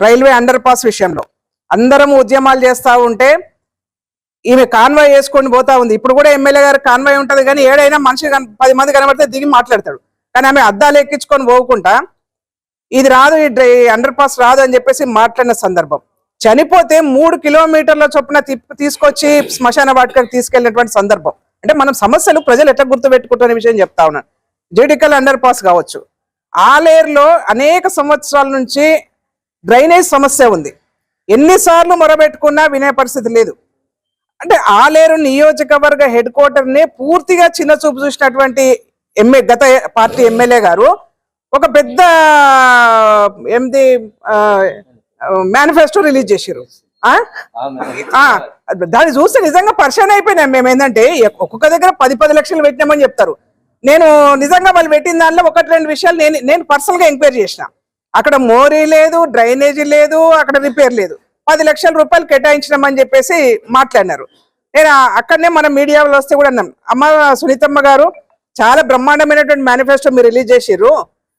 Railway under pass విషయంలో అందరం ఉద్యమాలు చేస్తూ ఉంటే ఈమె కాన్వాయ్ వేసుకొని పోతా ఉంది. ఇప్పుడు కూడా ఎమ్మెల్యే గారు కాన్వాయ్ ఉంటుంది, కానీ ఏడైనా మనిషి 10 మంది కనబడితే దిగి మాట్లాడతాడు. కానీ ఆమె అద్దాలు ఎక్కించుకొని పోకుండా ఇది రాదు, ఈ అండర్ పాస్ రాదు అని చెప్పేసి మాట్లాడిన సందర్భం. చనిపోతే 3 కిలోమీటర్ల చొప్పున తీసుకొచ్చి శ్మశాన వాటికకు తీసుకెళ్లినటువంటి సందర్భం. అంటే మనం సమస్యలు ప్రజలు ఎట్లా గుర్తుపెట్టుకుంటున్న విషయం చెప్తా ఉన్నాను. జుడికల్ అండర్ పాస్ కావచ్చు, ఆలేరులో అనేక సంవత్సరాల నుంచి డ్రైనేజ్ సమస్య ఉంది. ఎన్నిసార్లు మొరబెట్టుకున్నా వినే పరిస్థితి లేదు. అంటే ఆలేరు నియోజకవర్గ హెడ్ క్వార్టర్ని పూర్తిగా చిన్న చూపు చూసినటువంటి గత పార్టీ ఎమ్మెల్యే గారు ఒక పెద్ద మేనిఫెస్టో రిలీజ్ చేశారు. దాన్ని చూస్తే నిజంగా పరిశాన్ అయిపోయినాం మేము. ఏంటంటే ఒక్కొక్క దగ్గర 10 లక్షలు పెట్టినామని చెప్తారు. నేను నిజంగా వాళ్ళు పెట్టిన దానిలో 1-2 విషయాలు నేను పర్సనల్ గా ఎంక్వైరీ చేసిన. అక్కడ మోరీ లేదు, డ్రైనేజీ లేదు, అక్కడ రిపేర్ లేదు. 10 లక్షల రూపాయలు కేటాయించినామని చెప్పేసి మాట్లాడినారు. నేను అక్కడనే మన మీడియాలో వస్తే కూడా అన్నాం, అమ్మ సునీతమ్మ గారు చాలా బ్రహ్మాండమైనటువంటి మేనిఫెస్టో మీరు రిలీజ్ చేసిర్రు.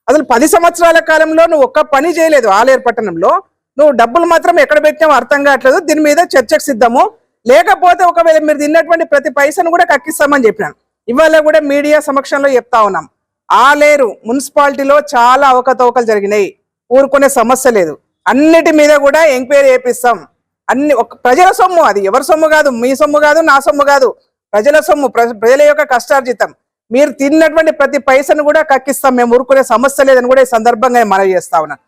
అసలు 10 సంవత్సరాల కాలంలో నువ్వు ఒక్క పని చేయలేదు ఆలేరు పట్టణంలో. నువ్వు డబ్బులు మాత్రం ఎక్కడ పెట్టామో అర్థం కావట్లేదు. దీని మీద చర్చకు సిద్ధము, లేకపోతే ఒకవేళ మీరు తిన్నటువంటి ప్రతి పైసను కూడా కక్కిస్తామని చెప్పినాను. ఇవాళ కూడా మీడియా సమక్షంలో చెప్తా ఉన్నాం, ఆలేరు మున్సిపాలిటీలో చాలా అవకతవకలు జరిగినాయి. ఊరుకునే సమస్య లేదు. అన్నిటి మీద కూడా ఎంక్వైరీ చేపిస్తాం. ప్రజల సొమ్ము, అది ఎవరి సొమ్ము కాదు, మీ సొమ్ము కాదు, నా సొమ్ము కాదు, ప్రజల సొమ్ము, ప్రజల యొక్క కష్టార్జితం. మీరు తిన్నటువంటి ప్రతి పైసను కూడా కక్కిస్తాం. మేము ఊరుకునే సమస్య లేదని కూడా ఈ సందర్భంగా మనవి చేస్తా ఉన్నాను.